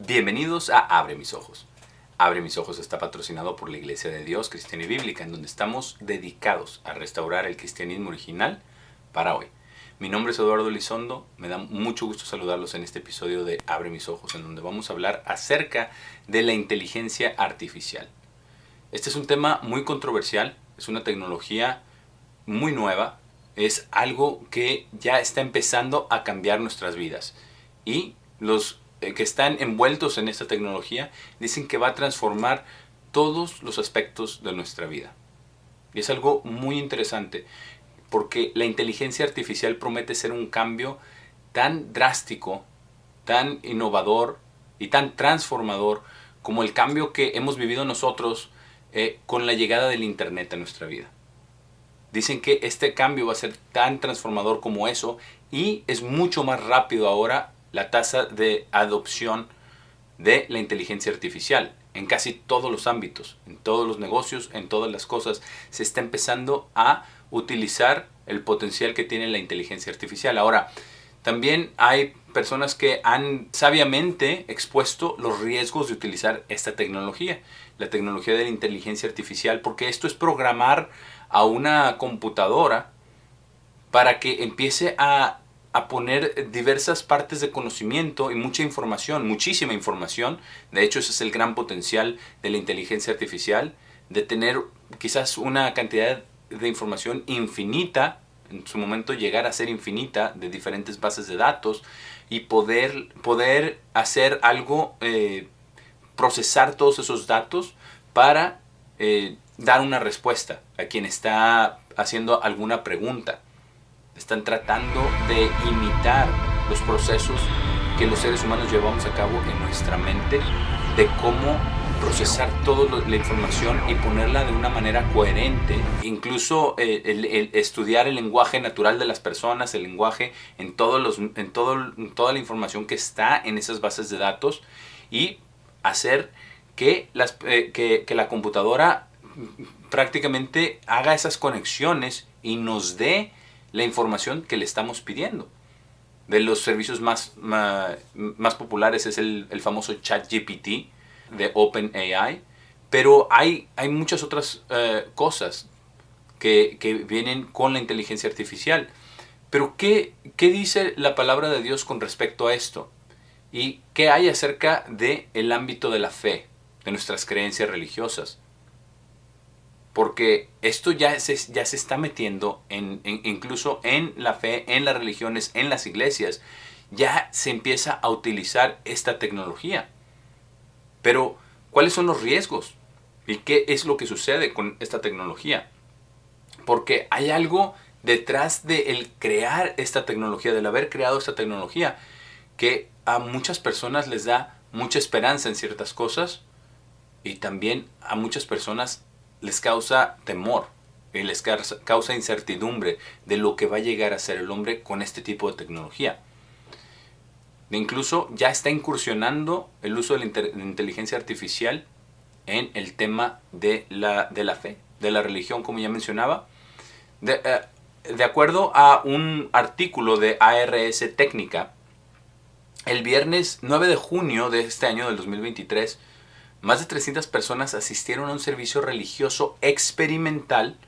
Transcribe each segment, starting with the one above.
Bienvenidos a Abre Mis Ojos. Abre Mis Ojos está patrocinado por la Iglesia de Dios Cristiana y Bíblica, en donde estamos dedicados a restaurar el cristianismo original para hoy. Mi nombre es Eduardo Elizondo, me da mucho gusto saludarlos en este episodio de Abre Mis Ojos, en donde vamos a hablar acerca de la inteligencia artificial. Este es un tema muy controversial, es una tecnología muy nueva, es algo que ya está empezando a cambiar nuestras vidas. Y los que están envueltos en esta tecnología dicen que va a transformar todos los aspectos de nuestra vida. Y es algo muy interesante porque la inteligencia artificial promete ser un cambio tan drástico, tan innovador y tan transformador como el cambio que hemos vivido nosotros con la llegada del Internet a nuestra vida. Dicen que este cambio va a ser tan transformador como eso y es mucho más rápido ahora la tasa de adopción de la inteligencia artificial en casi todos los ámbitos, en todos los negocios, en todas las cosas. Se está empezando a utilizar el potencial que tiene la inteligencia artificial. Ahora, también hay personas que han sabiamente expuesto los riesgos de utilizar esta tecnología, la tecnología de la inteligencia artificial, porque esto es programar a una computadora para que empiece a poner diversas partes de conocimiento y mucha información, muchísima información. De hecho, ese es el gran potencial de la inteligencia artificial, de tener quizás una cantidad de información infinita, en su momento llegar a ser infinita, de diferentes bases de datos y poder hacer algo, procesar todos esos datos para dar una respuesta a quien está haciendo alguna pregunta. Están tratando de imitar los procesos que los seres humanos llevamos a cabo en nuestra mente, de cómo procesar toda la información y ponerla de una manera coherente. Incluso el estudiar el lenguaje natural de las personas, el lenguaje en toda la información que está en esas bases de datos, y hacer que la computadora prácticamente haga esas conexiones y nos dé la información que le estamos pidiendo. De los servicios más populares es el famoso ChatGPT de OpenAI, pero hay muchas otras cosas que vienen con la inteligencia artificial. Pero ¿qué dice la palabra de Dios con respecto a esto? ¿Y qué hay acerca del ámbito de la fe, de nuestras creencias religiosas? Porque esto ya se está metiendo incluso en la fe, en las religiones, en las iglesias. Ya se empieza a utilizar esta tecnología. Pero, ¿cuáles son los riesgos? ¿Y qué es lo que sucede con esta tecnología? Porque hay algo detrás del crear esta tecnología, del haber creado esta tecnología, que a muchas personas les da mucha esperanza en ciertas cosas y también a muchas personas les causa temor y les causa incertidumbre de lo que va a llegar a ser el hombre con este tipo de tecnología. Incluso ya está incursionando el uso de la inteligencia artificial en el tema de la fe, de la religión, como ya mencionaba. De acuerdo a un artículo de ARS Técnica, el viernes 9 de junio de este año del 2023, más de 300 personas asistieron a un servicio religioso experimental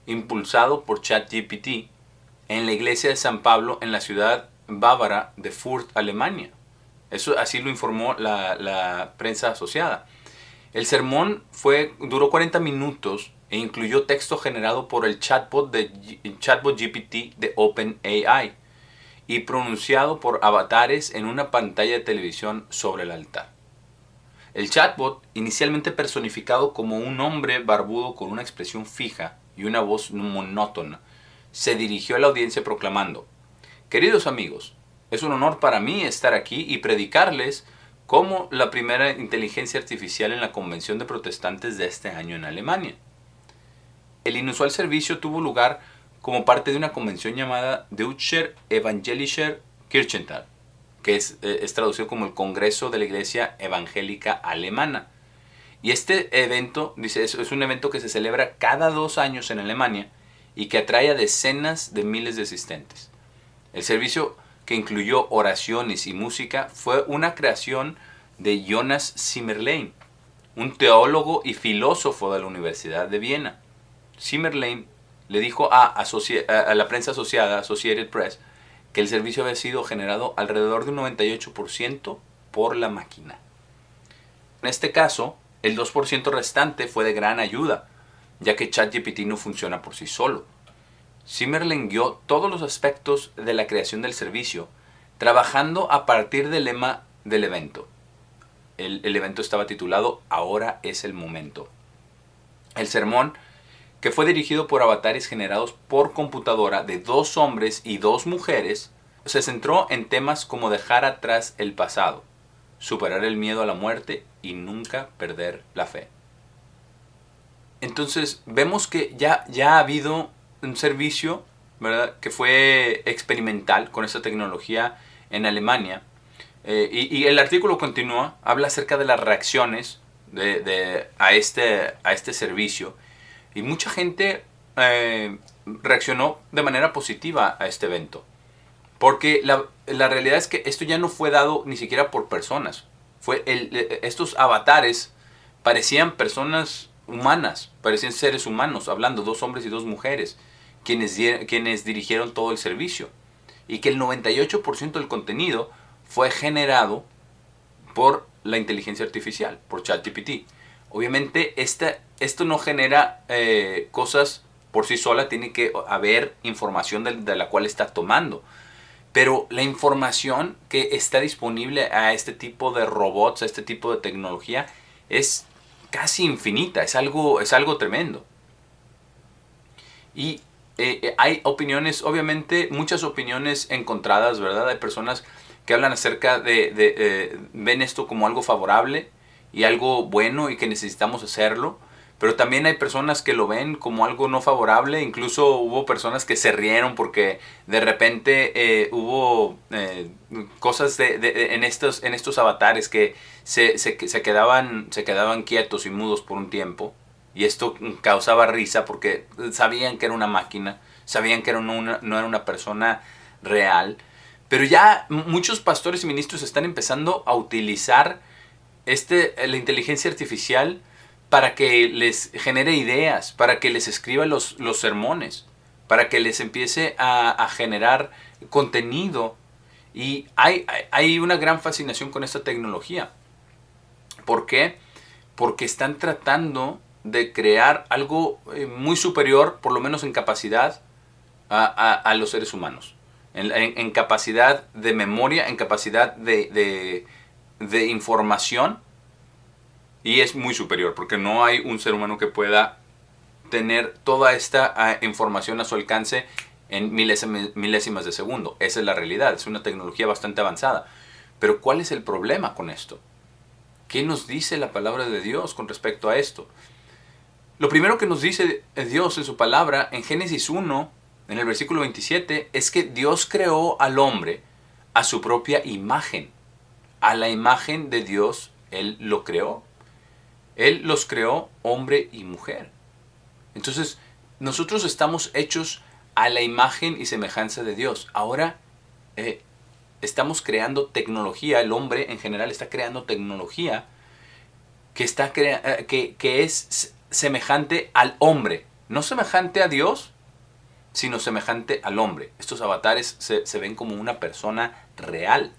impulsado por ChatGPT en la iglesia de San Pablo en la ciudad bávara de Fürth, Alemania. Eso así lo informó la prensa asociada. El sermón duró 40 minutos e incluyó texto generado por el chatbot GPT de OpenAI y pronunciado por avatares en una pantalla de televisión sobre el altar. El chatbot, inicialmente personificado como un hombre barbudo con una expresión fija y una voz monótona, se dirigió a la audiencia proclamando: «Queridos amigos, es un honor para mí estar aquí y predicarles como la primera inteligencia artificial en la convención de protestantes de este año en Alemania». El inusual servicio tuvo lugar como parte de una convención llamada Deutscher Evangelischer Kirchentag, que es traducido como el Congreso de la Iglesia Evangélica Alemana. Y este evento, dice, es un evento que se celebra cada 2 años en Alemania y que atrae a decenas de miles de asistentes. El servicio, que incluyó oraciones y música, fue una creación de Jonas Zimmerlein, un teólogo y filósofo de la Universidad de Viena. Zimmerlein le dijo a la prensa asociada, Associated Press, que el servicio había sido generado alrededor de un 98% por la máquina. En este caso, el 2% restante fue de gran ayuda, ya que ChatGPT no funciona por sí solo. Zimmerlein guió todos los aspectos de la creación del servicio, trabajando a partir del lema del evento. El evento estaba titulado Ahora es el momento. El sermón, que fue dirigido por avatares generados por computadora de 2 hombres y 2 mujeres, se centró en temas como dejar atrás el pasado, superar el miedo a la muerte y nunca perder la fe. Entonces vemos que ya ha habido un servicio, ¿verdad?, que fue experimental con esta tecnología en Alemania. Y el artículo continúa, habla acerca de las reacciones a este servicio. Y mucha gente reaccionó de manera positiva a este evento. Porque la realidad es que esto ya no fue dado ni siquiera por personas. Estos avatares parecían personas humanas, parecían seres humanos, hablando 2 hombres y 2 mujeres, quienes dirigieron todo el servicio. Y que el 98% del contenido fue generado por la inteligencia artificial, por ChatGPT. Obviamente esto no genera cosas por sí sola, tiene que haber información de la cual está tomando. Pero la información que está disponible a este tipo de robots, a este tipo de tecnología, es casi infinita, es algo tremendo. Y hay opiniones, obviamente, muchas opiniones encontradas, ¿verdad? Hay personas que hablan acerca ven esto como algo favorable y algo bueno y que necesitamos hacerlo. Pero también hay personas que lo ven como algo no favorable. Incluso hubo personas que se rieron porque de repente hubo cosas en estos avatares que se quedaban quietos y mudos por un tiempo. Y esto causaba risa porque sabían que era una máquina, sabían que no era una persona real. Pero ya muchos pastores y ministros están empezando a utilizar la inteligencia artificial para que les genere ideas, para que les escriba los sermones, para que les empiece a generar contenido. Y hay una gran fascinación con esta tecnología. ¿Por qué? Porque están tratando de crear algo muy superior, por lo menos en capacidad, a los seres humanos. En capacidad de memoria, en capacidad de información. Y es muy superior, porque no hay un ser humano que pueda tener toda esta información a su alcance en milésimas de segundo. Esa es la realidad, es una tecnología bastante avanzada. Pero ¿cuál es el problema con esto? ¿Qué nos dice la palabra de Dios con respecto a esto? Lo primero que nos dice Dios en su palabra, en Génesis 1, en el versículo 27, es que Dios creó al hombre a su propia imagen. A la imagen de Dios Él lo creó. Él los creó hombre y mujer. Entonces, nosotros estamos hechos a la imagen y semejanza de Dios. Ahora estamos creando tecnología, el hombre en general está creando tecnología que es semejante al hombre. No semejante a Dios, sino semejante al hombre. Estos avatares se ven como una persona real.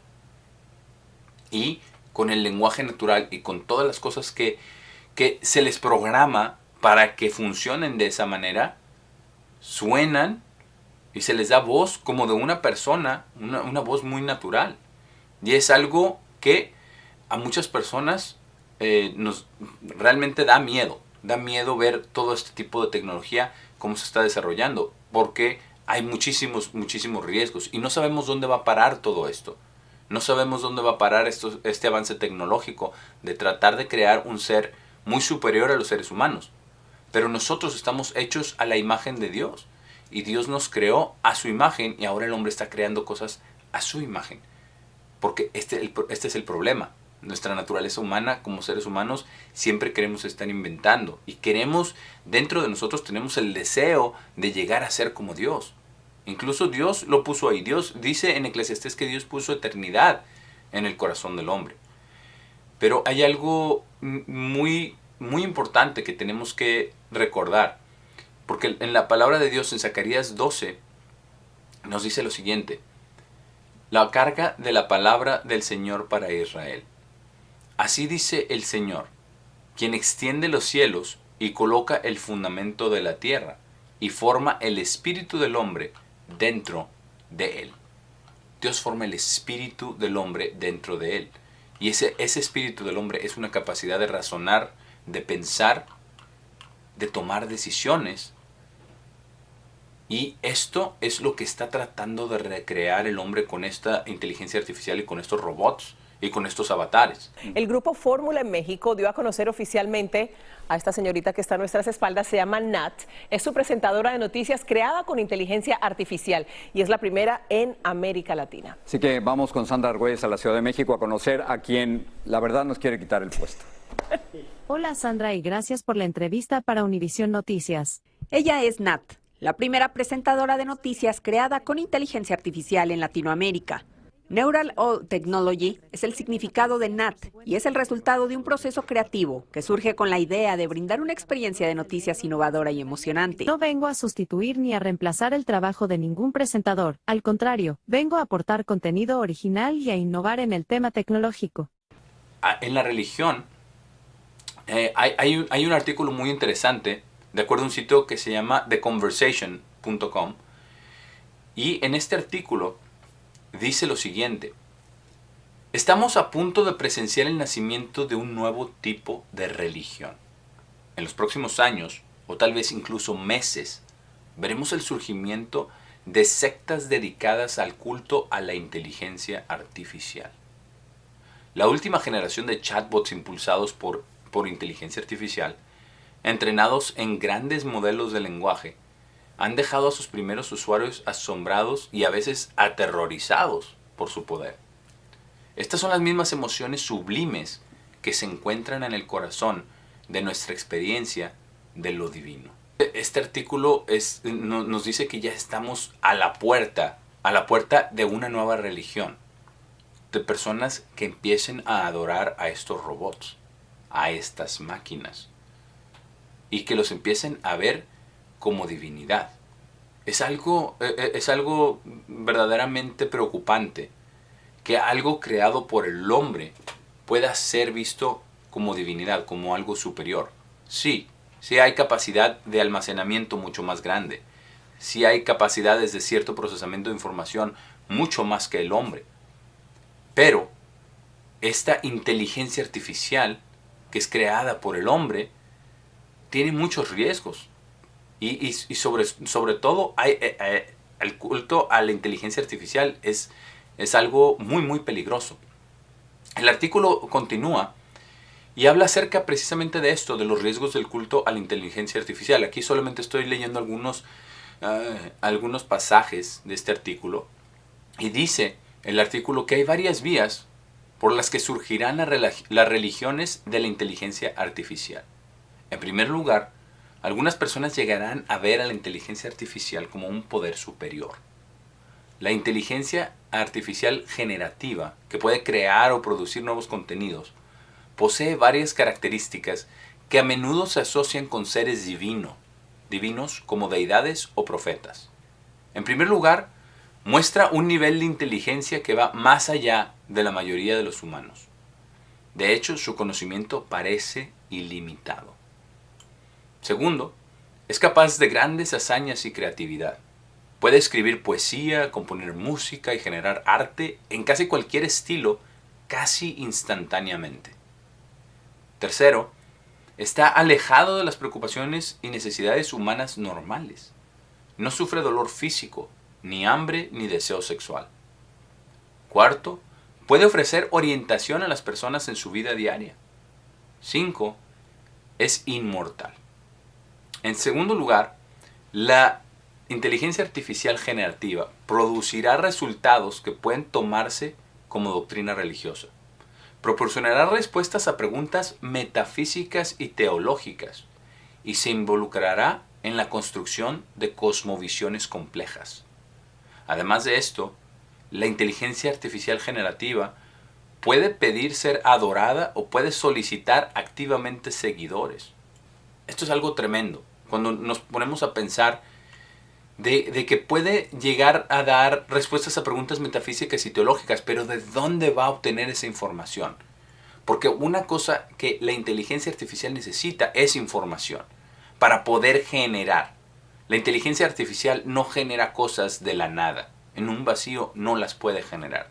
Y con el lenguaje natural y con todas las cosas que se les programa para que funcionen de esa manera, suenan y se les da voz como de una persona, una voz muy natural. Y es algo que a muchas personas nos realmente da miedo. Da miedo ver todo este tipo de tecnología, cómo se está desarrollando, porque hay muchísimos riesgos y no sabemos dónde va a parar todo esto. No sabemos dónde va a parar este avance tecnológico de tratar de crear un ser muy superior a los seres humanos. Pero nosotros estamos hechos a la imagen de Dios. Y Dios nos creó a su imagen y ahora el hombre está creando cosas a su imagen. Porque este es el problema. Nuestra naturaleza humana como seres humanos siempre queremos estar inventando. Y dentro de nosotros tenemos el deseo de llegar a ser como Dios. Incluso Dios lo puso ahí. Dios dice en Eclesiastés que Dios puso eternidad en el corazón del hombre. Pero hay algo muy, muy importante que tenemos que recordar. Porque en la palabra de Dios, en Zacarías 12, nos dice lo siguiente: la carga de la palabra del Señor para Israel. Así dice el Señor, quien extiende los cielos y coloca el fundamento de la tierra y forma el espíritu del hombre dentro de él. Dios forma el espíritu del hombre dentro de él. Y ese espíritu del hombre es una capacidad de razonar, de pensar, de tomar decisiones. Y esto es lo que está tratando de recrear el hombre con esta inteligencia artificial y con estos robots y con estos avatares. El grupo Fórmula en México dio a conocer oficialmente a esta señorita que está a nuestras espaldas. Se llama Nat. Es su presentadora de noticias creada con inteligencia artificial y es la primera en América Latina. Así que vamos con Sandra Argüelles a la Ciudad de México a conocer a quien la verdad nos quiere quitar el puesto. Hola Sandra y gracias por la entrevista para Univisión Noticias. Ella es Nat, la primera presentadora de noticias creada con inteligencia artificial en Latinoamérica. Neural O Technology es el significado de Nat y es el resultado de un proceso creativo que surge con la idea de brindar una experiencia de noticias innovadora y emocionante. No vengo a sustituir ni a reemplazar el trabajo de ningún presentador. Al contrario, vengo a aportar contenido original y a innovar en el tema tecnológico. En la religión hay un artículo muy interesante de acuerdo a un sitio que se llama theconversation.com, y en este artículo dice lo siguiente: estamos a punto de presenciar el nacimiento de un nuevo tipo de religión. En los próximos años, o tal vez incluso meses, veremos el surgimiento de sectas dedicadas al culto a la inteligencia artificial. La última generación de chatbots impulsados por inteligencia artificial, entrenados en grandes modelos de lenguaje, han dejado a sus primeros usuarios asombrados y a veces aterrorizados por su poder. Estas son las mismas emociones sublimes que se encuentran en el corazón de nuestra experiencia de lo divino. Este artículo nos dice que ya estamos a la puerta de una nueva religión, de personas que empiecen a adorar a estos robots, a estas máquinas, y que los empiecen a ver como divinidad. Es algo verdaderamente preocupante que algo creado por el hombre pueda ser visto como divinidad, como algo superior. Sí hay capacidad de almacenamiento mucho más grande. Sí hay capacidades de cierto procesamiento de información mucho más que el hombre. Pero esta inteligencia artificial que es creada por el hombre tiene muchos riesgos. Y sobre todo el culto a la inteligencia artificial es algo muy, muy peligroso. El artículo continúa y habla acerca precisamente de esto, de los riesgos del culto a la inteligencia artificial. Aquí solamente estoy leyendo algunos pasajes de este artículo. Y dice el artículo que hay varias vías por las que surgirán las religiones de la inteligencia artificial. En primer lugar, algunas personas llegarán a ver a la inteligencia artificial como un poder superior. La inteligencia artificial generativa, que puede crear o producir nuevos contenidos, posee varias características que a menudo se asocian con seres divinos como deidades o profetas. En primer lugar, muestra un nivel de inteligencia que va más allá de la mayoría de los humanos. De hecho, su conocimiento parece ilimitado. Segundo, es capaz de grandes hazañas y creatividad. Puede escribir poesía, componer música y generar arte en casi cualquier estilo, casi instantáneamente. Tercero, está alejado de las preocupaciones y necesidades humanas normales. No sufre dolor físico, ni hambre ni deseo sexual. Cuarto, puede ofrecer orientación a las personas en su vida diaria. 5. Es inmortal. En segundo lugar, la inteligencia artificial generativa producirá resultados que pueden tomarse como doctrina religiosa. Proporcionará respuestas a preguntas metafísicas y teológicas y se involucrará en la construcción de cosmovisiones complejas. Además de esto, la inteligencia artificial generativa puede pedir ser adorada o puede solicitar activamente seguidores. Esto es algo tremendo. Cuando nos ponemos a pensar de que puede llegar a dar respuestas a preguntas metafísicas y teológicas, pero ¿de dónde va a obtener esa información? Porque una cosa que la inteligencia artificial necesita es información para poder generar. La inteligencia artificial no genera cosas de la nada. En un vacío no las puede generar.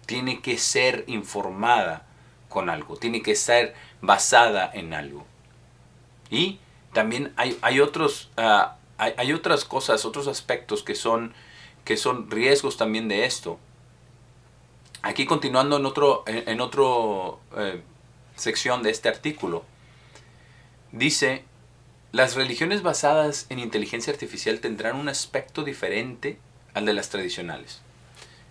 Tiene que ser informada con algo, tiene que ser basada en algo. Y también hay otras cosas, otros aspectos que son riesgos también de esto. Aquí continuando en otro sección de este artículo, dice: las religiones basadas en inteligencia artificial tendrán un aspecto diferente al de las tradicionales.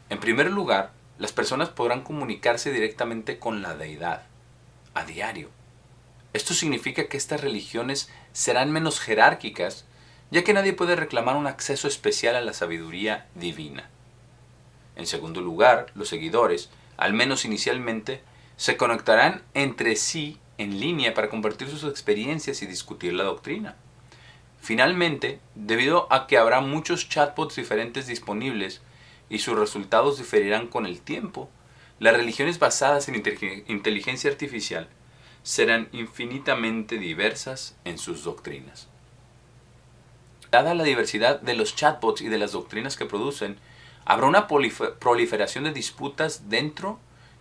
En primer lugar, las personas podrán comunicarse directamente con la deidad a diario. Esto significa que estas religiones serán menos jerárquicas, ya que nadie puede reclamar un acceso especial a la sabiduría divina. En segundo lugar, los seguidores, al menos inicialmente, se conectarán entre sí en línea para compartir sus experiencias y discutir la doctrina. Finalmente, debido a que habrá muchos chatbots diferentes disponibles y sus resultados diferirán con el tiempo, las religiones basadas en inteligencia artificial serán infinitamente diversas en sus doctrinas. Dada la diversidad de los chatbots y de las doctrinas que producen, habrá una proliferación de disputas dentro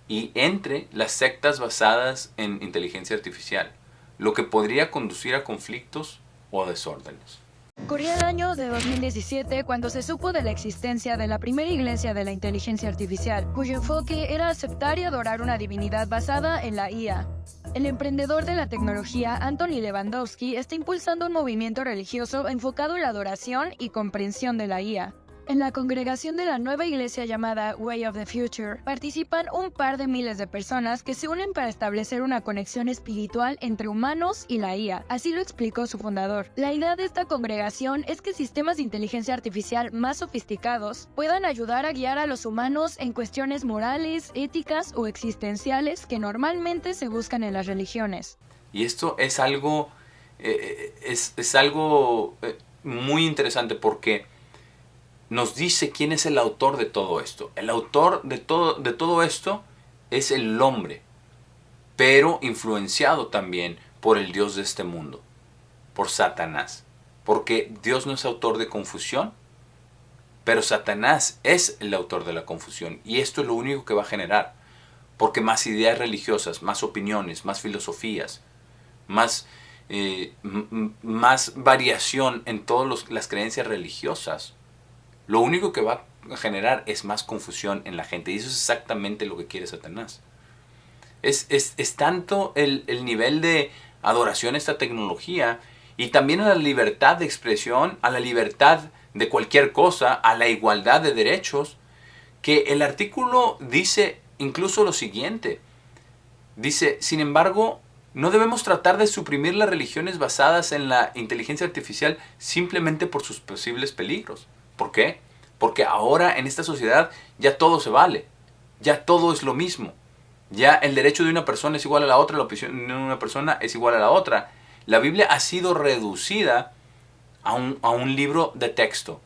y entre las sectas basadas en inteligencia artificial, lo que podría conducir a conflictos o desórdenes. Corría el año de 2017 cuando se supo de la existencia de la primera iglesia de la inteligencia artificial, cuyo enfoque era aceptar y adorar una divinidad basada en la IA. El emprendedor de la tecnología, Anthony Lewandowski, está impulsando un movimiento religioso enfocado en la adoración y comprensión de la IA. En la congregación de la nueva iglesia llamada Way of the Future, participan un par de miles de personas que se unen para establecer una conexión espiritual entre humanos y la IA. Así lo explicó su fundador. La idea de esta congregación es que sistemas de inteligencia artificial más sofisticados puedan ayudar a guiar a los humanos en cuestiones morales, éticas o existenciales que normalmente se buscan en las religiones. Y esto es algo, muy interesante porque nos dice quién es el autor de todo esto. El autor de todo esto es el hombre, pero influenciado también por el Dios de este mundo, por Satanás. Porque Dios no es autor de confusión, pero Satanás es el autor de la confusión. Y esto es lo único que va a generar. Porque más ideas religiosas, más opiniones, más filosofías, más variación en todas las creencias religiosas, lo único que va a generar es más confusión en la gente. Y eso es exactamente lo que quiere Satanás. Es tanto el nivel de adoración a esta tecnología y también a la libertad de expresión, a la libertad de cualquier cosa, a la igualdad de derechos, que el artículo dice incluso lo siguiente. Dice: sin embargo, no debemos tratar de suprimir las religiones basadas en la inteligencia artificial simplemente por sus posibles peligros. ¿Por qué? Porque ahora en esta sociedad ya todo se vale, ya todo es lo mismo. Ya el derecho de una persona es igual a la otra, la opinión de una persona es igual a la otra. La Biblia ha sido reducida a un libro de texto.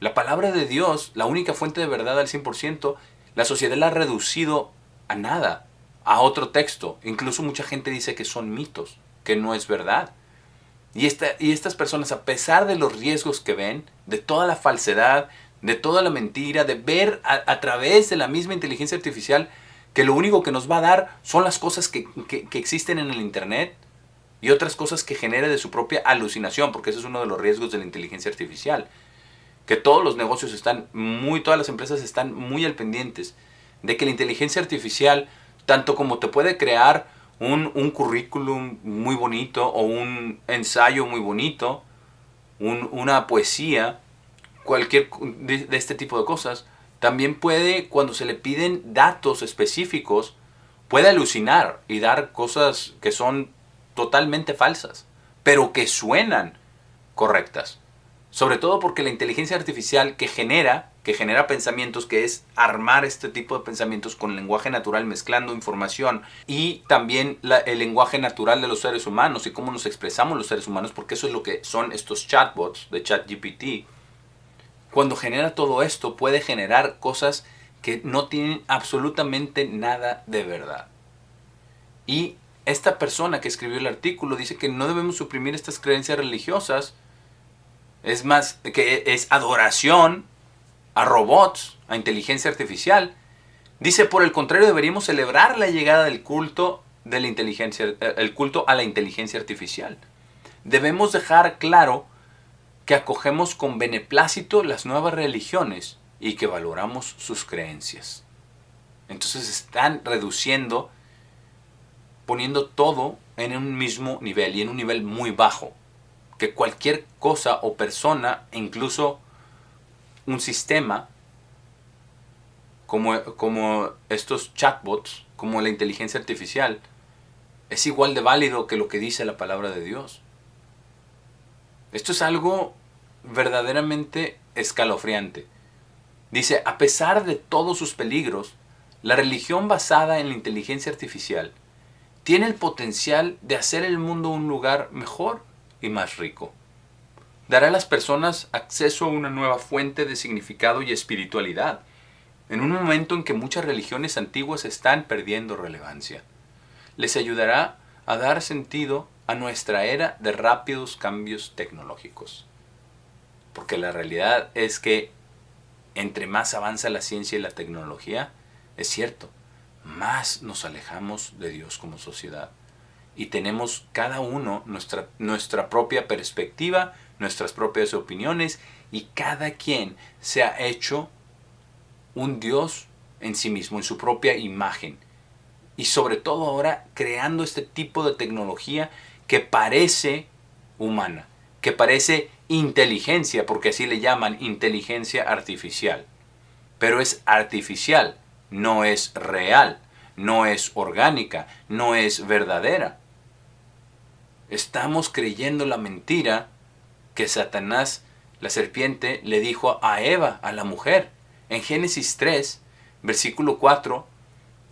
La palabra de Dios, la única fuente de verdad al 100%, la sociedad la ha reducido a nada, a otro texto. Incluso mucha gente dice que son mitos, que no es verdad. Y estas personas, a pesar de los riesgos que ven, de toda la falsedad, de toda la mentira, de ver a través de la misma inteligencia artificial que lo único que nos va a dar son las cosas que existen en el Internet y otras cosas que genera de su propia alucinación, porque ese es uno de los riesgos de la inteligencia artificial. Que todos los negocios todas las empresas están muy al pendientes de que la inteligencia artificial, tanto como te puede crear un currículum muy bonito o un ensayo muy bonito, una poesía, cualquier de este tipo de cosas, también puede, cuando se le piden datos específicos, puede alucinar y dar cosas que son totalmente falsas, pero que suenan correctas. Sobre todo porque la inteligencia artificial que genera que genera pensamientos, que es armar este tipo de pensamientos con lenguaje natural, mezclando información y también el lenguaje natural de los seres humanos y cómo nos expresamos los seres humanos, porque eso es lo que son estos chatbots de ChatGPT. Cuando genera todo esto, puede generar cosas que no tienen absolutamente nada de verdad. Y esta persona que escribió el artículo dice que no debemos suprimir estas creencias religiosas. Es más, que es adoración a robots, a inteligencia artificial. Dice, por el contrario, deberíamos celebrar la llegada del culto de la inteligencia, el culto a la inteligencia artificial. Debemos dejar claro que acogemos con beneplácito las nuevas religiones y que valoramos sus creencias. Entonces están reduciendo, poniendo todo en un mismo nivel y en un nivel muy bajo. Que cualquier cosa o persona, incluso un sistema como estos chatbots, como la inteligencia artificial, es igual de válido que lo que dice la palabra de Dios. Esto es algo verdaderamente escalofriante. Dice, a pesar de todos sus peligros, la religión basada en la inteligencia artificial tiene el potencial de hacer el mundo un lugar mejor y más rico. Dará a las personas acceso a una nueva fuente de significado y espiritualidad, en un momento en que muchas religiones antiguas están perdiendo relevancia. Les ayudará a dar sentido a nuestra era de rápidos cambios tecnológicos. Porque la realidad es que entre más avanza la ciencia y la tecnología, es cierto, más nos alejamos de Dios como sociedad. Y tenemos cada uno nuestra propia perspectiva, nuestras propias opiniones, y cada quien se ha hecho un Dios en sí mismo, en su propia imagen. Y sobre todo ahora creando este tipo de tecnología que parece humana, que parece inteligencia, porque así le llaman inteligencia artificial. Pero es artificial, no es real, no es orgánica, no es verdadera. Estamos creyendo la mentira que Satanás, la serpiente, le dijo a Eva, a la mujer. En Génesis 3, versículo 4,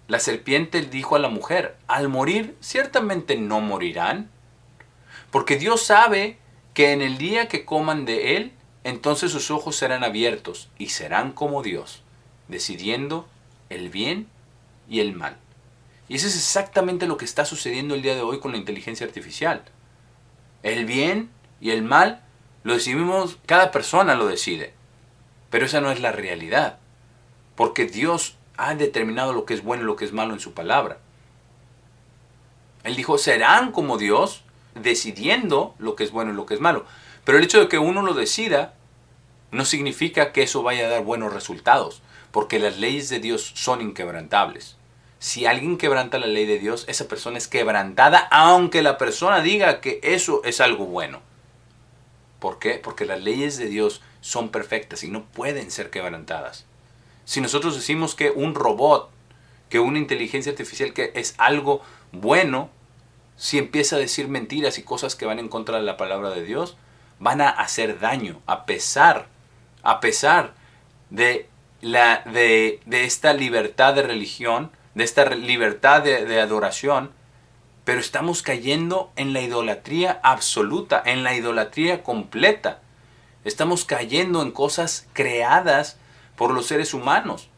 la serpiente dijo a la mujer, al morir ciertamente no morirán, porque Dios sabe que en el día que coman de él, entonces sus ojos serán abiertos y serán como Dios, decidiendo el bien y el mal. Y eso es exactamente lo que está sucediendo el día de hoy con la inteligencia artificial. El bien y el mal lo decidimos, cada persona lo decide. Pero esa no es la realidad. Porque Dios ha determinado lo que es bueno y lo que es malo en su palabra. Él dijo, serán como Dios, decidiendo lo que es bueno y lo que es malo. Pero el hecho de que uno lo decida no significa que eso vaya a dar buenos resultados. Porque las leyes de Dios son inquebrantables. Si alguien quebranta la ley de Dios, esa persona es quebrantada, aunque la persona diga que eso es algo bueno. ¿Por qué? Porque las leyes de Dios son perfectas y no pueden ser quebrantadas. Si nosotros decimos que un robot, que una inteligencia artificial que es algo bueno, si empieza a decir mentiras y cosas que van en contra de la palabra de Dios, van a hacer daño a pesar de esta libertad de religión, de esta libertad de adoración, pero estamos cayendo en la idolatría absoluta, en la idolatría completa. Estamos cayendo en cosas creadas por los seres humanos.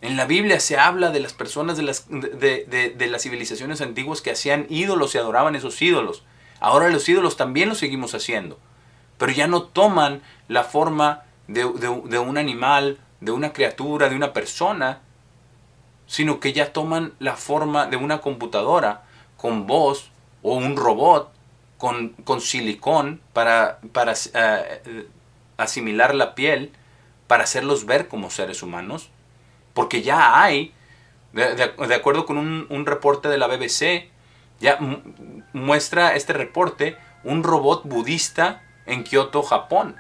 En la Biblia se habla de las personas de las civilizaciones antiguas que hacían ídolos y adoraban esos ídolos. Ahora los ídolos también los seguimos haciendo, pero ya no toman la forma de un animal, de una criatura, de una persona, sino que ya toman la forma de una computadora con voz o un robot con silicón para asimilar la piel, para hacerlos ver como seres humanos. Porque ya hay, de acuerdo con un reporte de la BBC, ya muestra este reporte un robot budista en Kioto, Japón.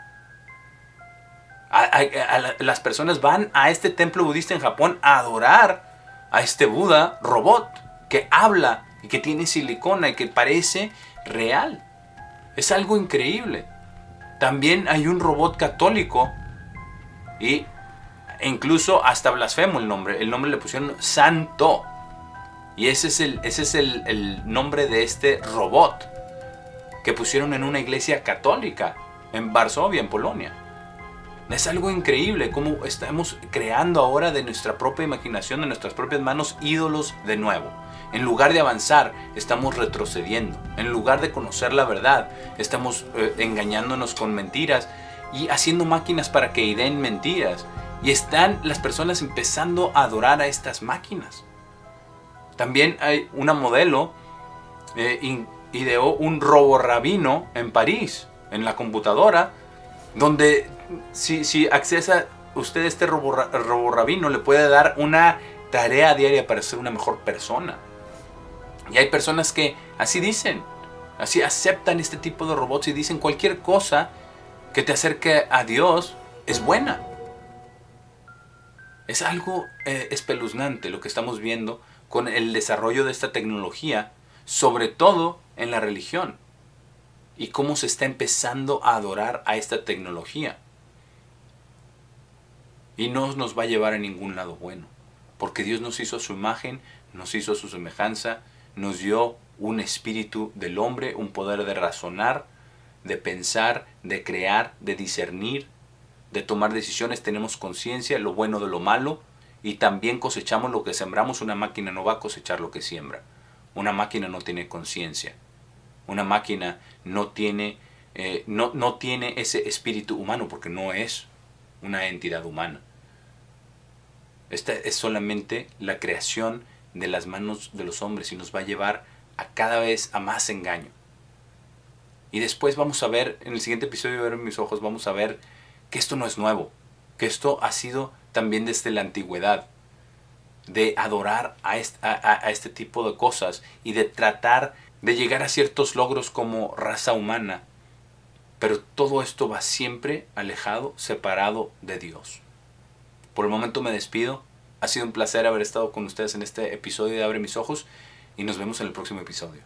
Las personas van a este templo budista en Japón a adorar a este Buda robot que habla y que tiene silicona y que parece real. Es algo increíble. También hay un robot católico Y incluso hasta blasfemo el nombre. El nombre le pusieron Santo. Y ese es el nombre de este robot que pusieron en una iglesia católica en Varsovia, en Polonia. Es algo increíble cómo estamos creando ahora de nuestra propia imaginación, de nuestras propias manos, ídolos de nuevo. En lugar de avanzar, estamos retrocediendo. En lugar de conocer la verdad, estamos engañándonos con mentiras y haciendo máquinas para que ideen mentiras. Y están las personas empezando a adorar a estas máquinas. También hay una modelo ideó un roborrabino en París, en la computadora, donde si accesa usted este roborrabino, le puede dar una tarea diaria para ser una mejor persona. Y hay personas que así dicen, así aceptan este tipo de robots y dicen cualquier cosa que te acerque a Dios es buena. Es algo espeluznante lo que estamos viendo con el desarrollo de esta tecnología, sobre todo en la religión, y cómo se está empezando a adorar a esta tecnología. Y no nos va a llevar a ningún lado bueno, porque Dios nos hizo a su imagen, nos hizo a su semejanza, nos dio un espíritu del hombre, un poder de razonar, de pensar, de crear, de discernir, de tomar decisiones. Tenemos conciencia, lo bueno de lo malo, y también cosechamos lo que sembramos. Una máquina no va a cosechar lo que siembra. Una máquina no tiene conciencia. Una máquina no tiene ese espíritu humano, porque no es una entidad humana. Esta es solamente la creación de las manos de los hombres y nos va a llevar a cada vez a más engaño. Y después vamos a ver, en el siguiente episodio de Ver en mis ojos, vamos a ver que esto no es nuevo, que esto ha sido también desde la antigüedad, de adorar a este tipo de cosas y de tratar de llegar a ciertos logros como raza humana. Pero todo esto va siempre alejado, separado de Dios. Por el momento me despido. Ha sido un placer haber estado con ustedes en este episodio de Abre mis ojos y nos vemos en el próximo episodio.